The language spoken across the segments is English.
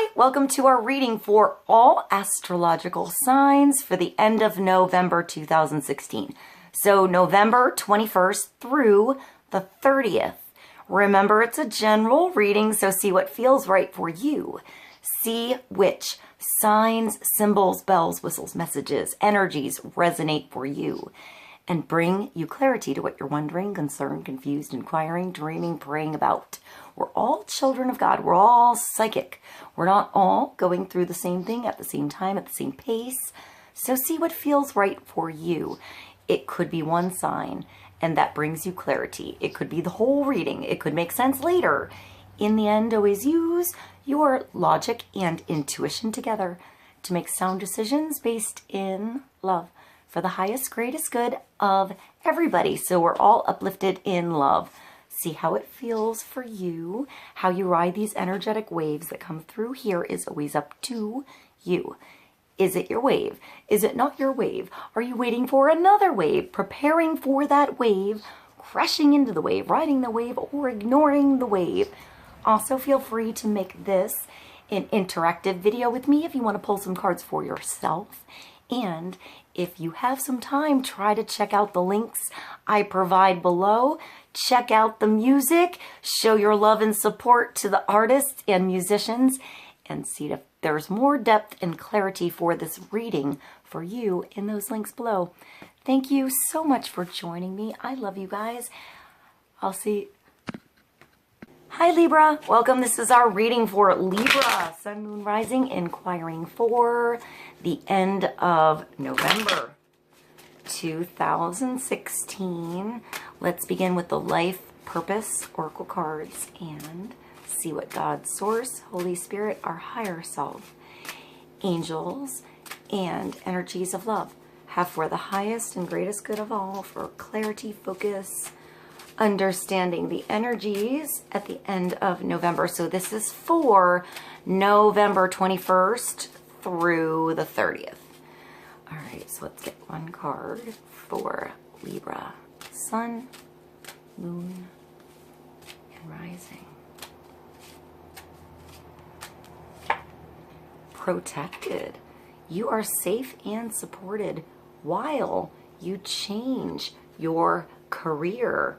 Hi, welcome to our reading for all astrological signs for the end of November 2016. So November 21st through the 30th. Remember, it's a general reading, so see what feels right for you. See which signs, symbols, bells, whistles, messages, energies resonate for you and bring you clarity to what you're wondering, concerned, confused, inquiring, dreaming, praying about. We're all children of God. We're all psychic. We're not all going through the same thing at the same time, at the same pace. So see what feels right for you. It could be one sign, and that brings you clarity. It could be the whole reading. It could make sense later. In the end, always use your logic and intuition together to make sound decisions based in love for the highest, greatest good of everybody. So we're all uplifted in love. See how it feels for you. How you ride these energetic waves that come through here is always up to you. Is it your wave? Is it not your wave? Are you waiting for another wave, preparing for that wave, crashing into the wave, riding the wave, or ignoring the wave? Also, feel free to make this an interactive video with me if you want to pull some cards for yourself. And if you have some time, try to check out the links I provide below. Check out the music, show your love and support to the artists and musicians, and see if there's more depth and clarity for this reading for you in those links below. Thank you so much for joining me. I love you guys. I'll see. Hi Libra, welcome. This is our reading for Libra, Sun, Moon, Rising, inquiring for the end of November 2016. Let's begin with the Life Purpose Oracle cards and see what God, Source, Holy Spirit, our higher self, angels, and energies of love have for the highest and greatest good of all, for clarity, focus, understanding the energies at the end of November. So this is for November 21st through the 30th. All right, so let's get one card for Libra. Sun, Moon, and Rising. Protected. You are safe and supported while you change your career.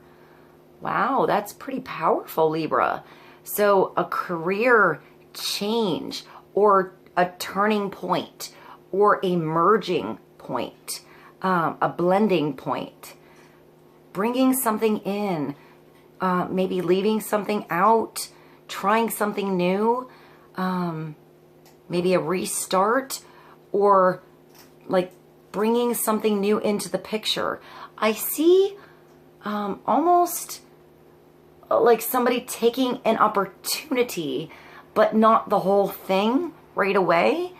Wow, that's pretty powerful, Libra. So a career change or a turning point or a merging point, a blending point, bringing something in, maybe leaving something out, trying something new, maybe a restart, or like bringing something new into the picture. I see almost like somebody taking an opportunity, but not the whole thing right away,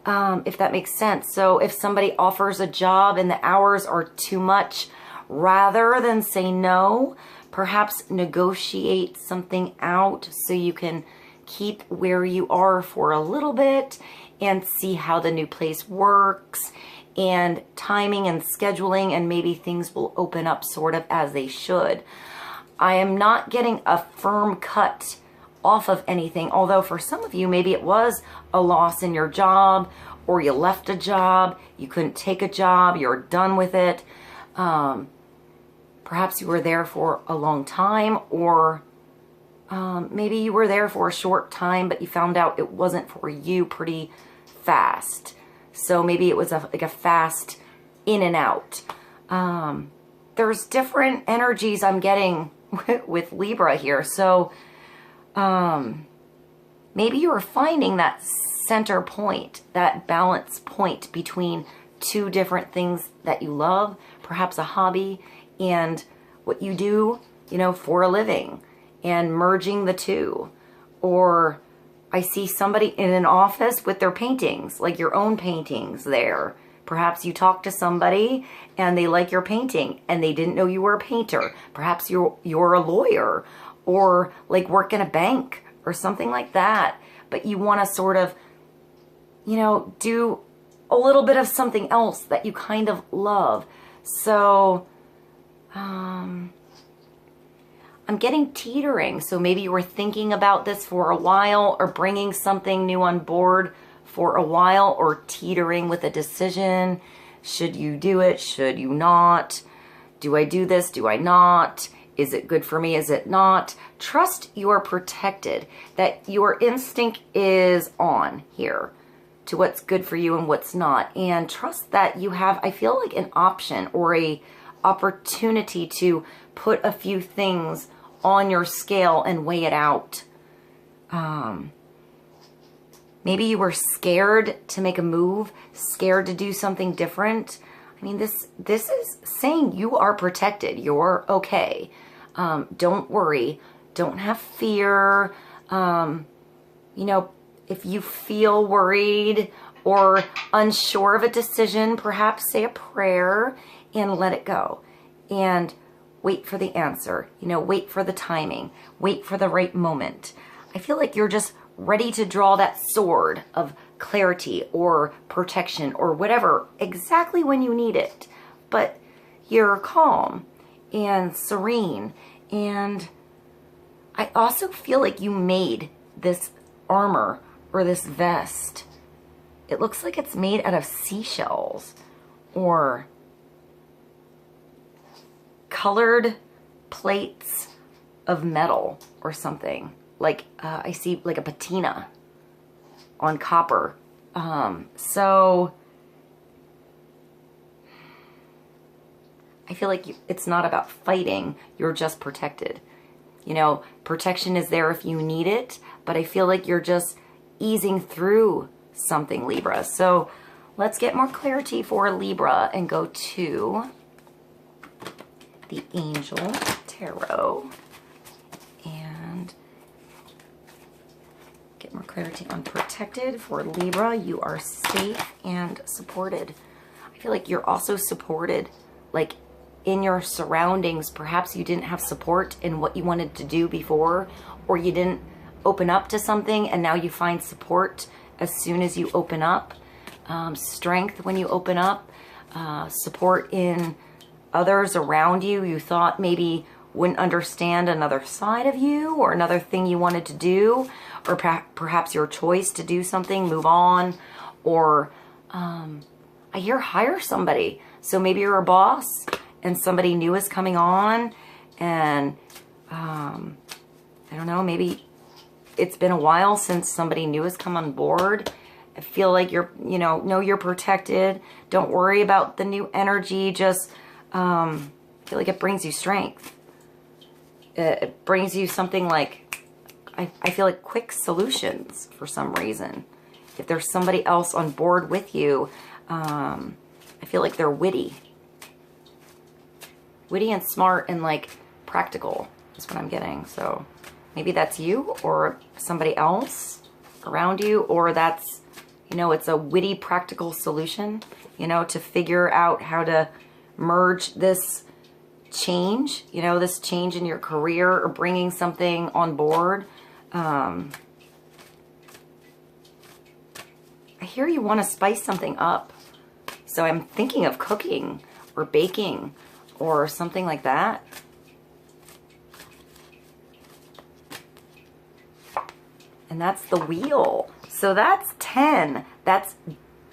if that makes sense. So if somebody offers a job and the hours are too much, rather than say no, perhaps negotiate something out so you can keep where you are for a little bit and see how the new place works, and timing and scheduling, and maybe things will open up sort of as they should. I am not getting a firm cut off of anything, although for some of you, maybe it was a loss in your job, or you left a job, you couldn't take a job, you're done with it. Perhaps you were there for a long time, or maybe you were there for a short time, but you found out it wasn't for you pretty fast. So maybe it was like a fast in and out. There's different energies I'm getting with Libra here. So maybe you're finding that center point, that balance point between two different things that you love, perhaps a hobby and what you do, you know, for a living, and merging the two. Or I see somebody in an office with their paintings, like your own paintings there. Perhaps you talk to somebody and they like your painting and they didn't know you were a painter. Perhaps you're a lawyer, or like work in a bank or something like that. But you want to sort of, you know, do a little bit of something else that you kind of love. So I'm getting teetering. So maybe you were thinking about this for a while, or bringing something new on board for a while, or teetering with a decision. Should you do it? Should you not? Do I do this? Do I not? Is it good for me? Is it not? Trust you are protected, that your instinct is on here to what's good for you and what's not. And trust that you have, I feel like, an option or a opportunity to put a few things on your scale and weigh it out. Maybe you were scared to make a move, scared to do something different. I mean, this is saying you are protected. You're okay. Don't worry. Don't have fear. You know, if you feel worried or unsure of a decision, perhaps say a prayer and let it go. And wait for the answer. You know, wait for the timing. Wait for the right moment. I feel like you're just ready to draw that sword of clarity or protection or whatever, exactly when you need it. But you're calm and serene. And I also feel like you made this armor or this vest. It looks like it's made out of seashells or colored plates of metal or something. Like I see like a patina on copper. So I feel like it's not about fighting. You're just protected. You know, protection is there if you need it, but I feel like you're just easing through something, Libra. So let's get more clarity for Libra and go to the Angel Tarot and get more clarity on protected for Libra. You are safe and supported. I feel like you're also supported, like in your surroundings. Perhaps you didn't have support in what you wanted to do before, or you didn't open up to something, and now you find support as soon as you open up. Strength when you open up. Support in others around you. You thought maybe wouldn't understand another side of you or another thing you wanted to do, or perhaps your choice to do something, move on, or I hear hire somebody. So maybe you're a boss and somebody new is coming on, and I don't know, maybe it's been a while since somebody new has come on board. I feel like you're, you know you're protected. Don't worry about the new energy. Just I feel like it brings you strength. It brings you something like, I feel like quick solutions for some reason. If there's somebody else on board with you, I feel like they're witty. Witty and smart and like practical is what I'm getting. So maybe that's you or somebody else around you, or that's, it's a witty, practical solution, to figure out how to merge this change, this change in your career or bringing something on board. I hear you want to spice something up. So I'm thinking of cooking or baking or something like that. And that's the wheel. So that's 10. That's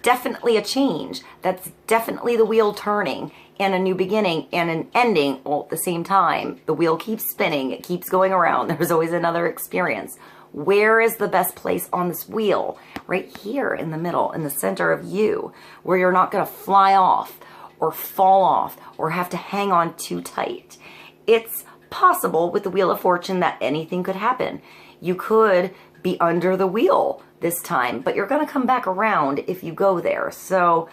definitely a change. That's definitely the wheel turning and a new beginning and an ending all at the same time. The wheel keeps spinning. It keeps going around. There's always another experience. Where is the best place on this wheel? Right here in the middle, in the center of you, where you're not going to fly off or fall off or have to hang on too tight. It's possible with the Wheel of Fortune that anything could happen. You could be under the wheel this time, but you're going to come back around if you go there. So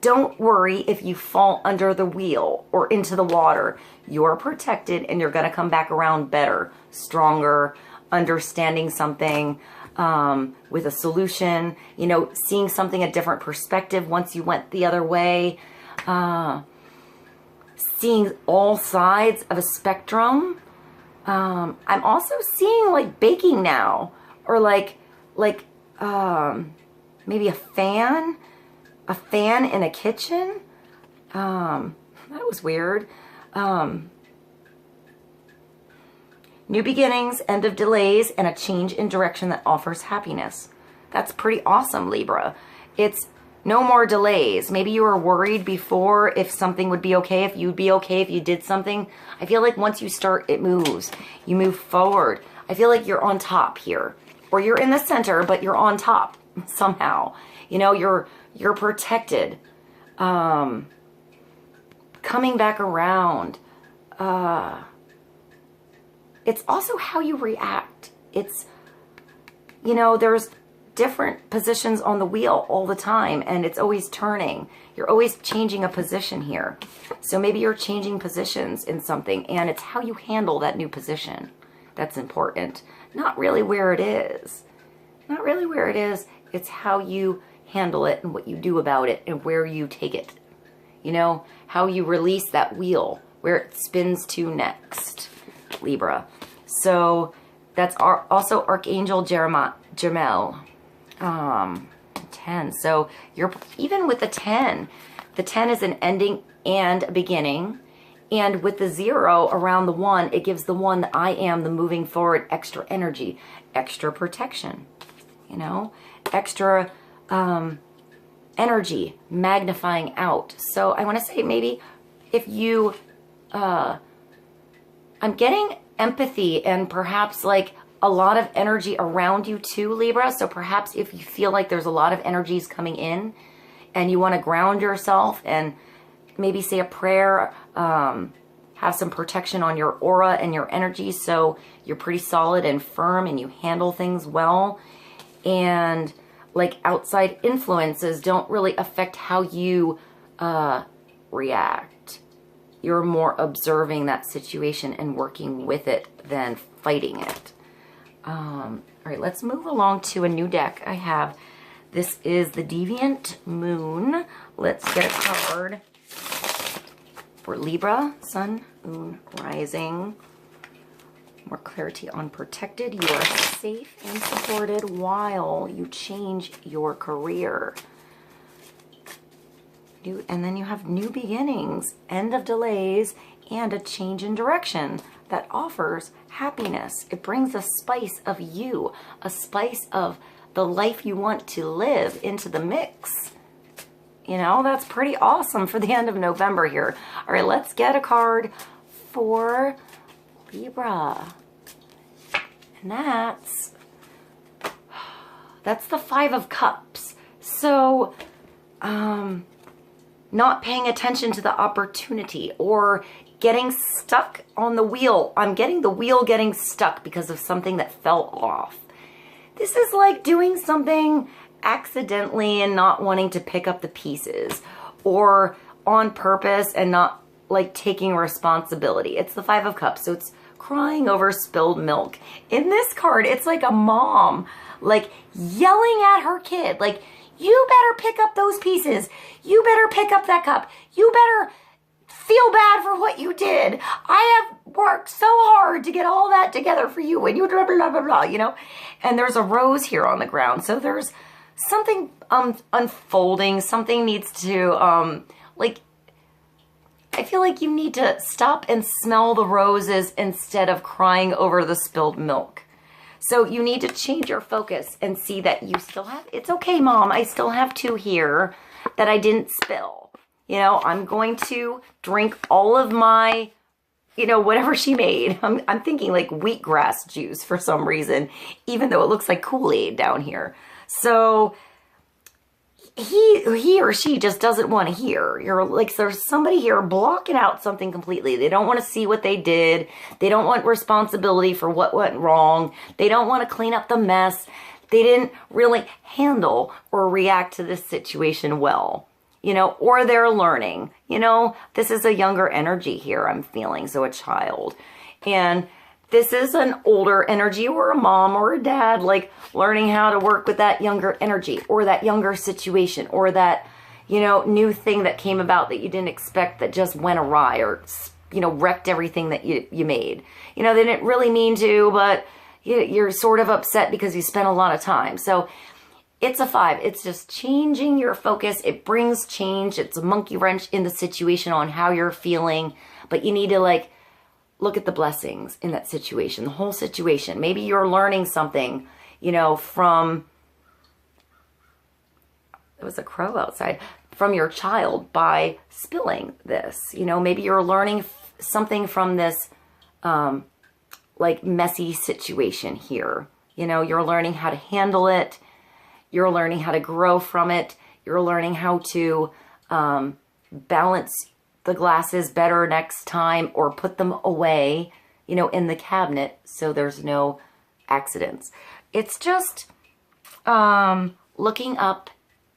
don't worry if you fall under the wheel or into the water. You're protected and you're going to come back around better, stronger, understanding something with a solution, seeing something a different perspective once you went the other way, seeing all sides of a spectrum. I'm also seeing like baking now, or like maybe a fan in a kitchen. That was weird. New beginnings, end of delays, and a change in direction that offers happiness. That's pretty awesome, Libra. It's no more delays. Maybe you were worried before if something would be okay, if you'd be okay if you did something. I feel like once you start, it moves. You move forward. I feel like you're on top here. Or you're in the center, but you're on top somehow. You know, you're protected. Coming back around. It's also how you react. It's, you know, there's different positions on the wheel all the time, and it's always turning. You're always changing a position here. So maybe you're changing positions in something, and it's how you handle that new position that's important. Not really where it is. Not really where it is. It's how you handle it and what you do about it and where you take it. You know, how you release that wheel, where it spins to next, Libra. So that's also Archangel Jermel. 10. So you're even with the 10 is an ending and a beginning. And with the 0 around the 1, it gives the 1 the I am, the moving forward, extra energy, extra protection, you know, extra energy, magnifying out. So I want to say maybe if you, I'm getting empathy and perhaps like a lot of energy around you too, Libra. So perhaps if you feel like there's a lot of energies coming in and you want to ground yourself and maybe say a prayer, have some protection on your aura and your energy so you're pretty solid and firm and you handle things well. And like outside influences don't really affect how you react. You're more observing that situation and working with it than fighting it. All right, let's move along to a new deck I have. This is the Deviant Moon. Let's get a card for Libra, Sun, Moon, Rising. More clarity on protected. You are safe and supported while you change your career. And then you have new beginnings, end of delays, and a change in direction that offers happiness. It brings a spice of you, a spice of the life you want to live into the mix. You know, that's pretty awesome for the end of November here. All right, let's get a card for Libra. And that's the 5 of Cups. So, not paying attention to the opportunity or getting stuck on the wheel. I'm getting the wheel getting stuck because of something that fell off. This is like doing something accidentally and not wanting to pick up the pieces, or on purpose and not like taking responsibility. It's the 5 of Cups, so it's crying over spilled milk. In this card, it's like a mom like yelling at her kid, like, you better pick up those pieces. You better pick up that cup. You better feel bad for what you did. I have worked so hard to get all that together for you, and you blah, blah, blah, blah, you know? And there's a rose here on the ground. So there's something unfolding. Something needs to, like, I feel like you need to stop and smell the roses instead of crying over the spilled milk. So you need to change your focus and see that you still have, it's okay, Mom, I still have 2 here that I didn't spill. You know, I'm going to drink all of my, you know, whatever she made. I'm thinking like wheatgrass juice for some reason, even though it looks like Kool-Aid down here. So he or she just doesn't want to hear. You're like, there's somebody here blocking out something completely. They don't want to see what they did. They don't want responsibility for what went wrong. They don't want to clean up the mess. They didn't really handle or react to this situation well, you know, or they're learning. You know, this is a younger energy here I'm feeling, so a child. And this is an older energy, or a mom or a dad, like learning how to work with that younger energy or that younger situation or that, you know, new thing that came about that you didn't expect that just went awry or, you know, wrecked everything that you made. You know, they didn't really mean to, but you're sort of upset because you spent a lot of time. So it's a 5. It's just changing your focus. It brings change. It's a monkey wrench in the situation on how you're feeling, but you need to like look at the blessings in that situation, the whole situation. Maybe you're learning something, you know, from, there was a crow outside, from your child by spilling this. You know, maybe you're learning something from this, like, messy situation here. You know, you're learning how to handle it. You're learning how to grow from it. You're learning how to balance the glasses better next time, or put them away, you know, in the cabinet so there's no accidents. It's just looking up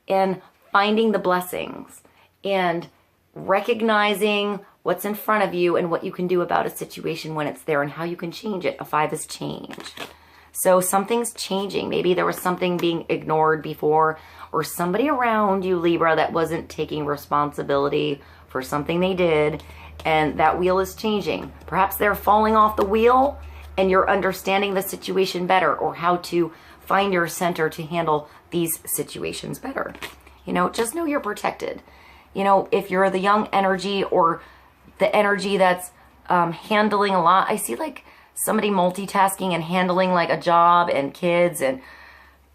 and finding the blessings and recognizing what's in front of you and what you can do about a situation when it's there and how you can change it. A 5 is change. So something's changing. Maybe there was something being ignored before, or somebody around you, Libra, that wasn't taking responsibility for something they did, and that wheel is changing. Perhaps they're falling off the wheel and you're understanding the situation better, or how to find your center to handle these situations better. You know, just know you're protected. You know, if you're the young energy or the energy that's handling a lot, I see like somebody multitasking and handling like a job and kids and,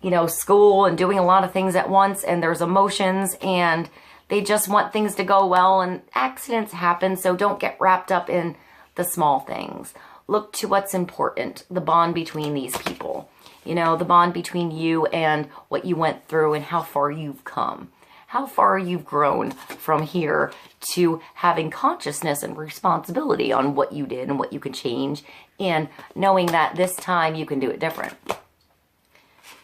you know, school and doing a lot of things at once, and there's emotions and they just want things to go well, and accidents happen, so don't get wrapped up in the small things. Look to what's important, the bond between these people. You know, the bond between you and what you went through and how far you've come. How far you've grown from here to having consciousness and responsibility on what you did and what you can change, and knowing that this time you can do it different.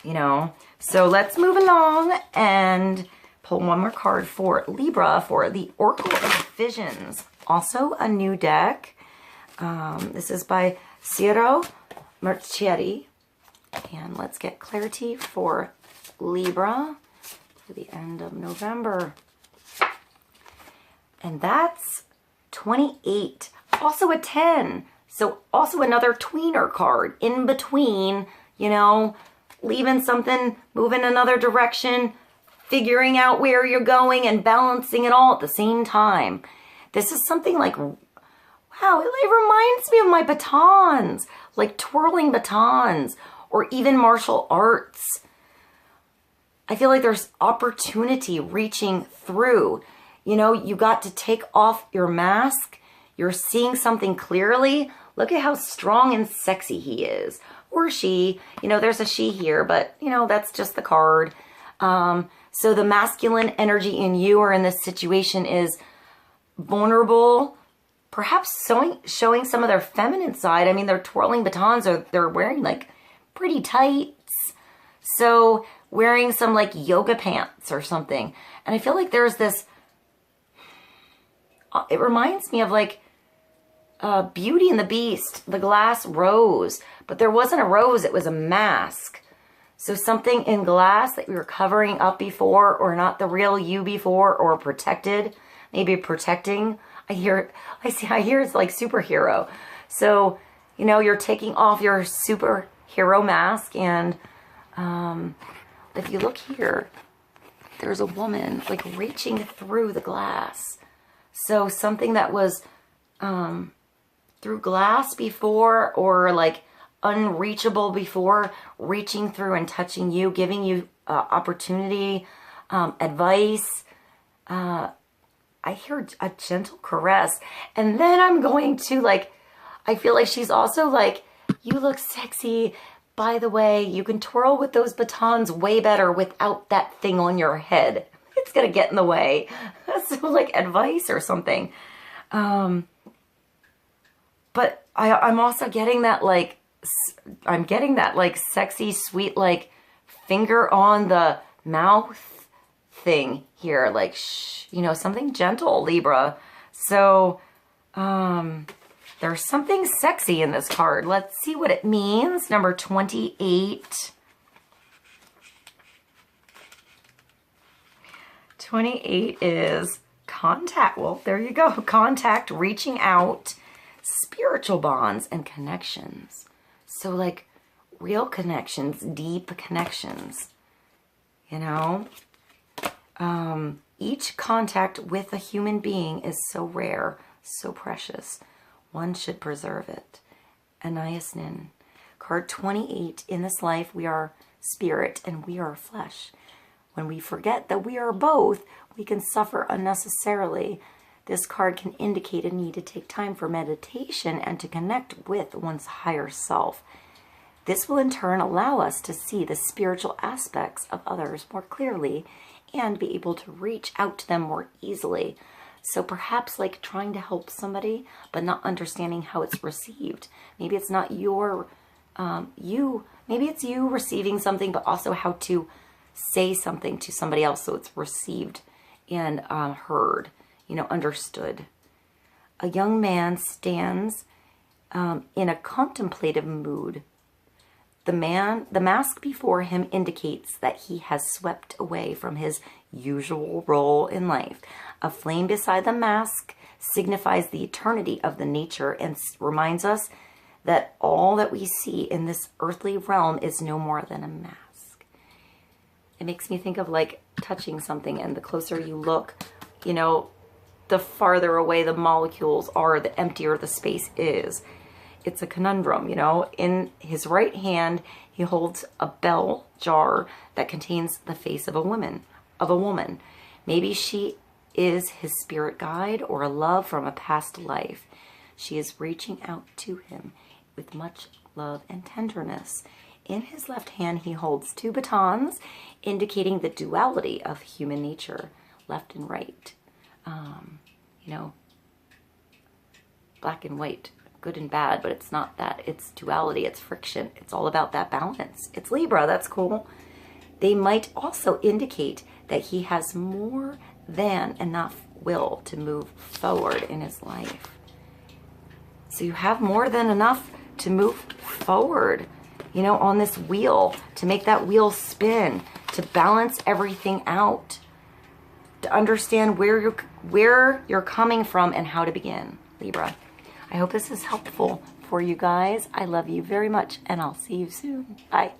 You know, so let's move along and pull one more card for Libra for the Oracle of Visions. Also a new deck. This is by Ciro Mercieri. And let's get clarity for Libra to the end of November. And that's 28. Also a 10. So also another tweener card. In between, you know, leaving something, moving another direction, figuring out where you're going and balancing it all at the same time. This is something like, wow, it reminds me of my batons, like twirling batons, or even martial arts. I feel like there's opportunity reaching through. You know, you got to take off your mask. You're seeing something clearly. Look at how strong and sexy he is. Or she. You know, there's a she here, but, you know, that's just the card. So the masculine energy in you or in this situation is vulnerable, perhaps showing some of their feminine side. I mean, they're twirling batons, or they're wearing like pretty tights. So wearing some like yoga pants or something. And I feel like there's this, it reminds me of like Beauty and the Beast, the glass rose, but there wasn't a rose, it was a mask. So something in glass that we were covering up before, or not the real you before, or protected, maybe protecting. I hear it's like superhero. So, you know, you're taking off your superhero mask, and if you look here, there's a woman like reaching through the glass. So something that was through glass before, or like unreachable before, reaching through and touching you, giving you opportunity, advice. I hear a gentle caress. And then I'm going to like, I feel like she's also like, you look sexy. By the way, you can twirl with those batons way better without that thing on your head. It's going to get in the way. So like advice or something. But I'm also getting that like, I'm getting that like sexy, sweet, like finger on the mouth thing here. Like, shh, you know, something gentle, Libra. So, there's something sexy in this card. Let's see what it means. Number 28. 28 is contact. Well, there you go. Contact, reaching out, spiritual bonds, and connections. So like real connections, deep connections, you know? Each contact with a human being is so rare, so precious. one should preserve it. ANAIS. Card 28. In this life, we are spirit and we are flesh. When we forget that we are both, we can suffer unnecessarily. This card can indicate a need to take time for meditation and to connect with one's higher self. This will in turn allow us to see the spiritual aspects of others more clearly and be able to reach out to them more easily. So perhaps like trying to help somebody, but not understanding how it's received. Maybe it's not your, maybe it's you receiving something, but also how to say something to somebody else so it's received and heard, you know, understood. A young man stands in a contemplative mood. The mask before him indicates that he has swept away from his usual role in life. A flame beside the mask signifies the eternity of the nature and reminds us that all that we see in this earthly realm is no more than a mask. It makes me think of like touching something, and the closer you look, you know, the farther away the molecules are, the emptier the space is. It's a conundrum, you know. In his right hand, he holds a bell jar that contains the face of a woman. Maybe she is his spirit guide or a love from a past life. She is reaching out to him with much love and tenderness. In his left hand, he holds 2 batons, indicating the duality of human nature, left and right. You know, black and white, good and bad, but it's not that. It's duality, it's friction. It's all about that balance. It's Libra, that's cool. They might also indicate that he has more than enough will to move forward in his life. So you have more than enough to move forward, you know, on this wheel, to make that wheel spin, to balance everything out, to understand where you're coming from and how to begin, Libra. I hope this is helpful for you guys. I love you very much, and I'll see you soon. Bye.